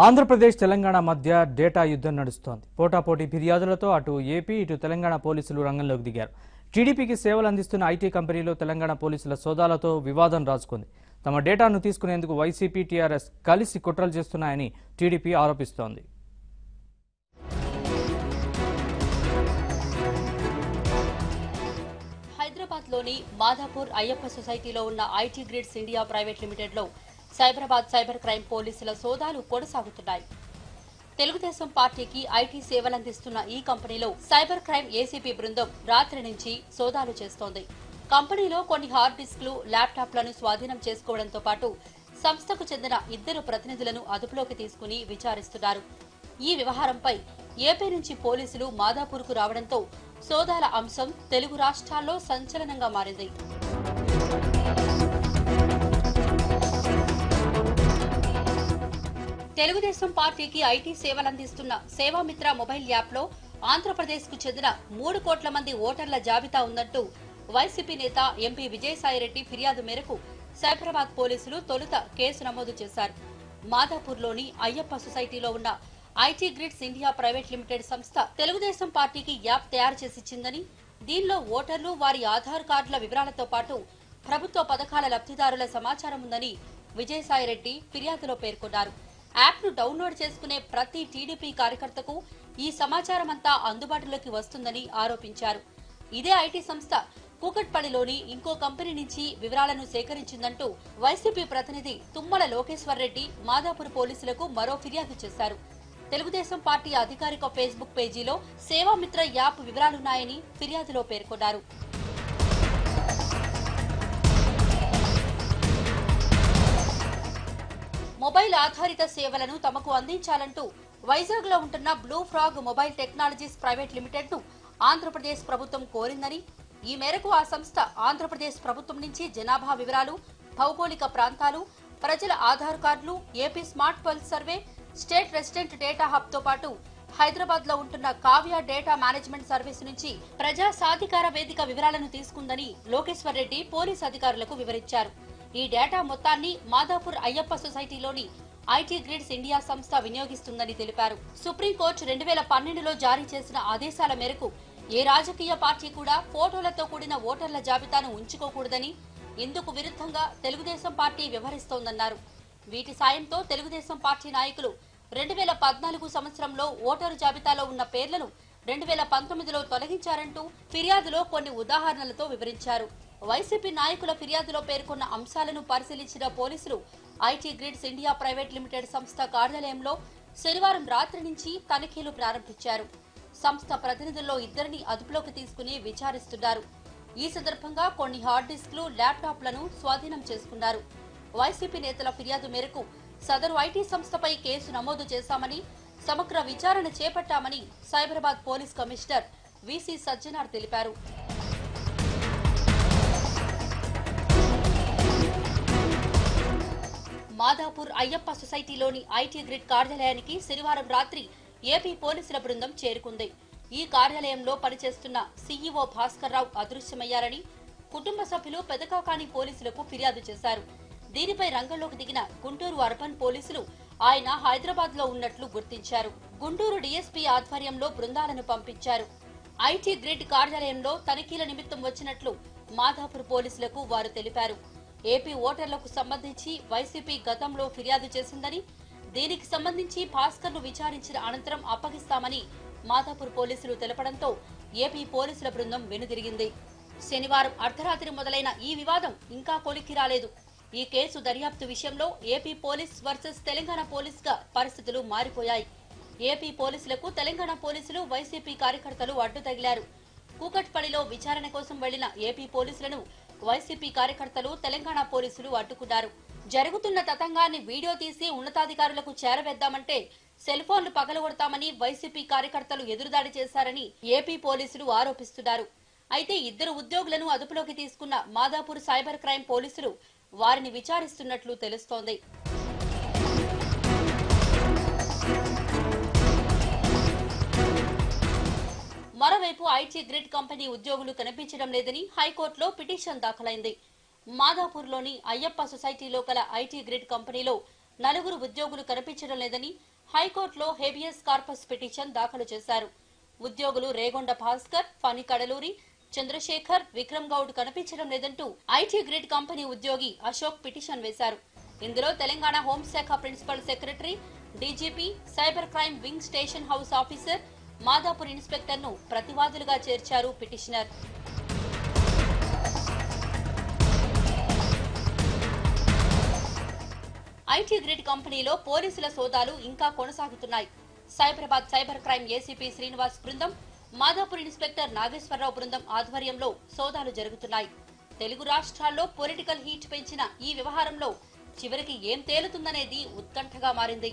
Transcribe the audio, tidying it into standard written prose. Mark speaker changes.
Speaker 1: ఆంధ్రప్రదేశ్ తెలంగాణ మధ్య డేటా యుద్ధం నడుస్తోంది. పోటాపోటీ ఫిర్యాదులతో అటు ఏపీ ఇటు తెలంగాణ పోలీసులు రంగంలోకి దిగారు. టీడీపీకి సేవలు అందిస్తున్న ఐటీ కంపెనీలో తెలంగాణ పోలీసుల సోదాలతో వివాదం రాజుకుంది. తమ డేటాను తీసుకునేందుకు వైసీపీ టీఆర్ఎస్ కలిసి కుట్రలు చేస్తున్నాయని టీడీపీ ఆరోపిస్తోంది.
Speaker 2: హైదరాబాద్లోని మాదాపూర్ అయ్యప్ప సొసైటీలో ఉన్న ఐటీ గ్రిడ్స్ ఇండియా ప్రైవేట్ లిమిటెడ్లో సైబరాబాద్ సైబర్ క్రైమ్ పోలీసుల సోదాలు కొనసాగుతున్నాయి. తెలుగుదేశం పార్టీకి ఐటీ సేవలందిస్తున్న ఈ కంపెనీలో సైబర్ క్రైమ్ ఏసీపీ బృందం రాత్రి నుంచి సోదాలు చేస్తోంది. కంపెనీలో కొన్ని హార్డ్ డిస్క్లు, ల్యాప్టాప్లను స్వాధీనం చేసుకోవడంతో పాటు సంస్థకు చెందిన 2 ప్రతినిధులను అదుపులోకి తీసుకుని విచారిస్తున్నారు. ఈ వ్యవహారంపై ఏపీ నుంచి పోలీసులు మాదాపూర్కు రావడంతో సోదాల అంశం తెలుగు రాష్ట్రాల్లో సంచలనంగా మారింది. తెలుగుదేశం పార్టీకి ఐటీ సేవలందిస్తున్న సేవామిత్ర మొబైల్ యాప్లో ఆంధ్రప్రదేశ్కు చెందిన 3 కోట్ల మంది ఓటర్ల జాబితా ఉందంటూ వైసీపీ నేత ఎంపీ విజయసాయిరెడ్డి ఫిర్యాదు మేరకు సైబరాబాద్ పోలీసులు తొలుత కేసు నమోదు చేశారు. మాదాపూర్లోని అయ్యప్ప సొసైటీలో ఉన్న IT grids India private limited సంస్థ తెలుగుదేశం పార్టీకి యాప్ తయారు చేసిచ్చిందని, దీనిలో ఓటర్లు, వారి ఆధార్ కార్డుల వివరాలతో పాటు ప్రభుత్వ పథకాల లబ్ధిదారుల సమాచారం ఉందని విజయసాయిరెడ్డి ఫిర్యాదులో పేర్కొన్నారు. యాప్ను డౌన్లోడ్ చేసుకునే ప్రతి టీడీపీ కార్యకర్తకు ఈ సమాచారం అంతా అందుబాటులోకి వస్తుందని ఆరోపించారు. ఇదే ఐటీ సంస్థ కూకట్పల్లిలోని ఇంకో కంపెనీ నుంచి వివరాలను సేకరించిందంటూ వైసీపీ ప్రతినిధి తుమ్మల లోకేశ్వర్ రెడ్డి మాదాపూర్ పోలీసులకు మరో ఫిర్యాదు చేశారు. తెలుగుదేశం పార్టీ అధికారిక ఫేస్బుక్ పేజీలో సేవామిత్ర యాప్ వివరాలున్నాయని ఫిర్యాదులో పేర్కొన్నారు. మొబైల్ ఆధారిత సేవలను తమకు అందించాలంటూ వైజాగ్ లో ఉంటున్న blue frog mobile technologies private limited ను ఆంధ్రప్రదేశ్ ప్రభుత్వం కోరిందని, ఈ మేరకు ఆ సంస్థ ఆంధ్రప్రదేశ్ ప్రభుత్వం నుంచి జనాభా వివరాలు, భౌగోళిక ప్రాంతాలు, ప్రజల ఆధార్ కార్డులు, AP smart pulse survey, state resident data hub తో పాటు హైదరాబాద్ లో ఉంటున్న కావ్య డేటా మేనేజ్మెంట్ సర్వీస్ నుంచి ప్రజా సాధికార వేదిక వివరాలను తీసుకుందని లోకేశ్వర్ రెడ్డి పోలీసు అధికారులకు వివరించారు. ఈ డేటా మొత్తాన్ని మాదాపూర్ అయ్యప్ప సొసైటీలోని ఐటీ గ్రిడ్స్ ఇండియా సంస్థ వినియోగిస్తుందని తెలిపారు. సుప్రీంకోర్టు 2012లో జారీ చేసిన ఆదేశాల మేరకు ఏ రాజకీయ పార్టీ కూడా ఫోటోలతో కూడిన ఓటర్ల జాబితాను ఉంచుకోకూడదని, ఇందుకు విరుద్ధంగా తెలుగుదేశం పార్టీ వ్యవహరిస్తోందన్నారు. వీటి సాయంతో తెలుగుదేశం పార్టీ నాయకులు 2014 సంవత్సరంలో ఓటరు జాబితాలో ఉన్న పేర్లను 2019లో తొలగించారంటూ ఫిర్యాదులో కొన్ని ఉదాహరణలతో వివరించారు. వైసీపీ నాయకుల ఫిర్యాదులో పేర్కొన్న అంశాలను పరిశీలించిన పోలీసులు IT grids India private limited సంస్థ కార్యాలయంలో శనివారం రాత్రి నుంచి తనిఖీలు ప్రారంభించారు. సంస్థ ప్రతినిధుల్లో 2 అదుపులోకి తీసుకుని విచారిస్తున్నారు. ఈ సందర్భంగా కొన్ని హార్డ్ డిస్క్లు, ల్యాప్టాప్లను స్వాధీనం చేసుకున్నారు. వైసీపీ నేతల ఫిర్యాదు మేరకు సదరు ఐటీ సంస్థపై కేసు నమోదు చేశామని, సమగ్ర విచారణ చేపట్టామని Cyberabad police commissioner VC Sajjanar తెలిపారు. మాదాపూర్ అయ్యప్ప సొసైటీలోని ఐటీ గ్రిడ్ కార్యాలయానికి శనివారం రాత్రి ఏపీ పోలీసుల బృందం చేరుకుంది. ఈ కార్యాలయంలో పనిచేస్తున్న సీఈఓ భాస్కర్ రావు అదృశ్యమయ్యారని కుటుంబ సభ్యులు పెదకాకాని పోలీసులకు ఫిర్యాదు చేశారు. దీనిపై రంగంలోకి దిగిన గుంటూరు అర్బన్ పోలీసులు ఆయన హైదరాబాద్ లో ఉన్నట్లు గుర్తించారు. గుంటూరు డీఎస్పీ ఆధ్వర్యంలో బృందాలను పంపించారు. ఐటీ గ్రిడ్ కార్యాలయంలో తనిఖీల నిమిత్తం వచ్చినట్లు మాదాపూర్ పోలీసులకు వారు తెలిపారు. ఏపీ ఓటర్లకు సంబంధించి వైసీపీ గతంలో ఫిర్యాదు చేసిందని, దీనికి సంబంధించి భాస్కర్ ను విచారించిన అనంతరం అప్పగిస్తామని మాదాపూర్ పోలీసులు తెలపడంతో ఏపీ పోలీసుల బృందం వెనుదిరిగింది. శనివారం అర్ధరాత్రి మొదలైన ఈ వివాదం ఇంకా కొలిక్కి రాలేదు. ఈ కేసు దర్యాప్తు విషయంలో AP police versus Telangana police గా పరిస్థితులు మారిపోయాయి. ఏపీ పోలీసులకు తెలంగాణ పోలీసులు, వైసీపీ కార్యకర్తలు అడ్డు తగిలారు. కూకట్పల్లిలో విచారణ కోసం వెళ్లిన ఏపీ పోలీసులను వైసీపీ కార్యకర్తలు, తెలంగాణ పోలీసులు అడ్డుకున్నారు. జరుగుతున్న తతంగాన్ని వీడియో తీసి ఉన్నతాధికారులకు చేరవేద్దామంటే సెల్ ఫోన్లు పగలగొడతామని వైసీపీ కార్యకర్తలు ఎదురుదాడి చేశారని ఏపీ పోలీసులు ఆరోపిస్తున్నారు. అయితే 2 ఉద్యోగులను అదుపులోకి తీసుకున్న మాదాపూర్ సైబర్ క్రైమ్ పోలీసులు వారిని విచారిస్తున్నట్లు తెలుస్తోంది. మరోవైపు ఐటీ గ్రిడ్ కంపెనీ ఉద్యోగులు కనిపించడం లేదని హైకోర్టులో పిటిషన్ దాఖలైంది. మాదాపూర్లోని అయ్యప్ప సొసైటీలో గల ఐటీ గ్రిడ్ కంపెనీలో నలుగురు ఉద్యోగులు కనిపించడం లేదని హైకోర్టులో హేబియస్ కార్పస్ పిటిషన్ దాఖలు చేశారు. ఉద్యోగులు రేగొండ భాస్కర్, ఫణి కడలూరి, చంద్రశేఖర్, విక్రమ్ గౌడ్ కనిపించడం లేదంటూ ఐటీ గ్రిడ్ కంపెనీ ఉద్యోగి అశోక్ పిటిషన్ వేశారు. ఇందులో తెలంగాణ హోంశాఖ principal secretary, DGP, cyber crime wing station house officer, Madhapur inspector ను ప్రతివాదులుగా చేర్చారు పిటిషనర్. ఐటీ గ్రిడ్ కంపెనీలో పోలీసుల సోదాలు ఇంకా కొనసాగుతున్నాయి. Cyberabad cyber crime ACP Srinivas బృందం, మాదాపూర్ ఇన్స్పెక్టర్ నాగేశ్వరరావు బృందం ఆధ్వర్యంలో సోదాలు జరుగుతున్నాయి. తెలుగు రాష్ట్రాల్లో పొలిటికల్ హీట్ పెంచిన ఈ వ్యవహారంలో చివరికి ఏం తేలుతుందనేది ఉత్కంఠగా మారింది.